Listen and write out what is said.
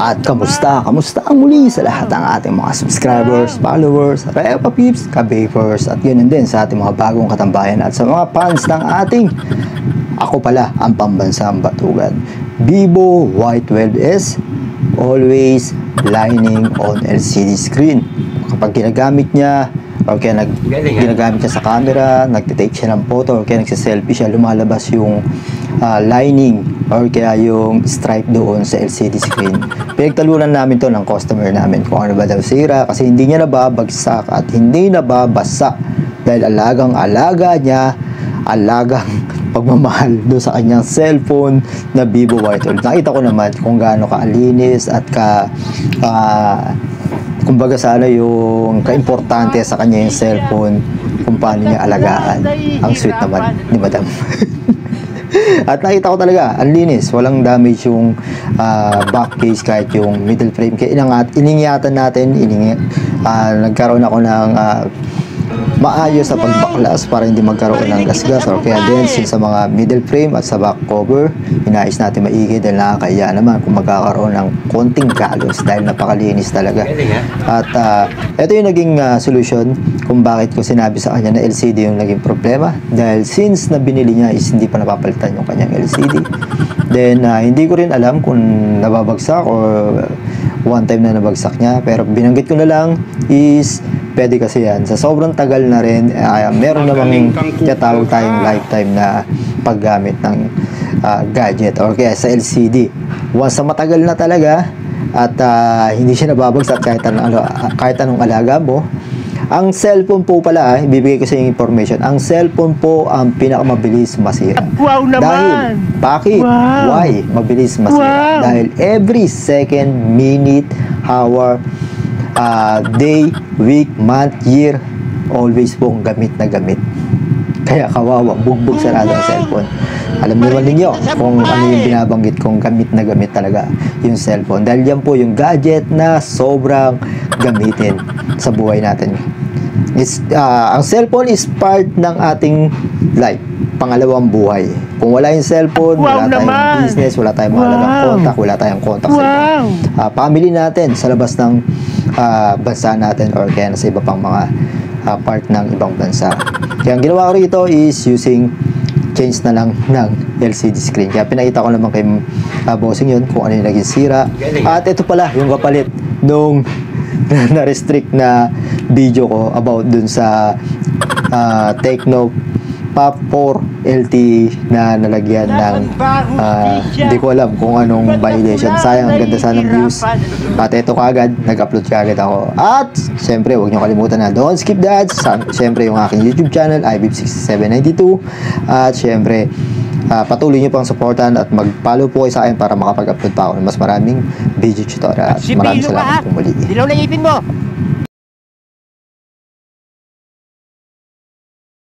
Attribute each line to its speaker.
Speaker 1: At kamusta? Kamusta ang muli sa lahat ng ating mga subscribers, followers, Repa Peeps, Kabapers, at yun din sa ating mga bagong katambayan at sa mga fans ng ating ako pala ang pambansang batugan. Vivo Y12s always lining on LCD screen. Kapag ginagamit niya o kaya ginagamit niya sa camera, nagtitake siya ng photo o kaya nagsiselfie siya, lumalabas yung lining or kaya yung stripe doon sa LCD screen. Pinagtalunan namin to ng customer namin kung ano ba daw sira kasi hindi niya nababagsak at hindi nababasa dahil alagang-alaga niya, alagang pagmamahal doon sa kanyang cellphone na Vivo Y12. Nakita ko naman kung gaano kaalinis at kumbaga sana yung kaimportante sa kanya yung cellphone, kung paano niya alagaan. Ang sweet naman ni Madam. At nakita ko talaga, ang linis, walang damage yung back case kahit yung middle frame. Kaya iningatan natin, nagkaroon ako ng maayos sa pagbaklas para hindi magkaroon ng gasgas or kaya dents sa mga middle frame at sa back cover. Inayos natin maigi dahil nakakaya naman kung magkakaroon ng konting galos dahil napakalinis talaga. At ito yung naging solution kung bakit ko sinabi sa kanya na LCD yung naging problema dahil since na binili niya is hindi pa napapalitan yung kanyang LCD. Then hindi ko rin alam kung nababagsak or one time na nabagsak niya, pero binanggit ko na lang is pwede kasi yan. Sa sobrang tagal na rin, meron namang tinatawag tayong lifetime na paggamit ng gadget or kaya sa LCD. Once na matagal na talaga at hindi siya nababagsak kahit anong alaga mo, ang cellphone po pala, ibibigay ko sa inyo information, ang cellphone po ang pinakamabilis masira.
Speaker 2: Wow naman!
Speaker 1: Dahil, bakit?
Speaker 2: Wow.
Speaker 1: Why? Mabilis masira.
Speaker 2: Wow.
Speaker 1: Dahil every second, minute, hour, day, week, month, year, always pong gamit na gamit. Kaya kawawa, bugbog sarado ang cellphone. Alam naman ninyo kung ano yung binabanggit kong gamit na gamit talaga yung cellphone. Dahil yan po yung gadget na sobrang gamitin sa buhay natin. Ang cellphone is part ng ating life, pangalawang buhay. Kung wala yung cellphone, wala tayong business, wala tayong mahalagang contact, wala tayong contact sa ibang family natin sa labas ng bansa natin or kaya sa iba pang mga part ng ibang bansa. Kaya ang ginawa ko rito is using change na lang ng LCD screen. Kaya pinakita ko naman kay bossing yun kung ano yung naging sira. At ito pala yung kapalit nung na-restrict na video ko about dun sa Tecno Pop 4 LTE na nalagyan ng hindi ko alam kung anong violation. Sayang, ang ganda sana ng views. At ito kagad, nag-upload kagad ako. At syempre, huwag nyo kalimutan na don't skip the ads. Syempre, yung aking YouTube channel, ibib6792. At syempre, patuloy nyo pang supportan at mag-follow po kayo sa akin para makapag-upload pa ako ng mas maraming video tutorial. At maraming salamat po muli.
Speaker 2: Dilaw na ipin mo!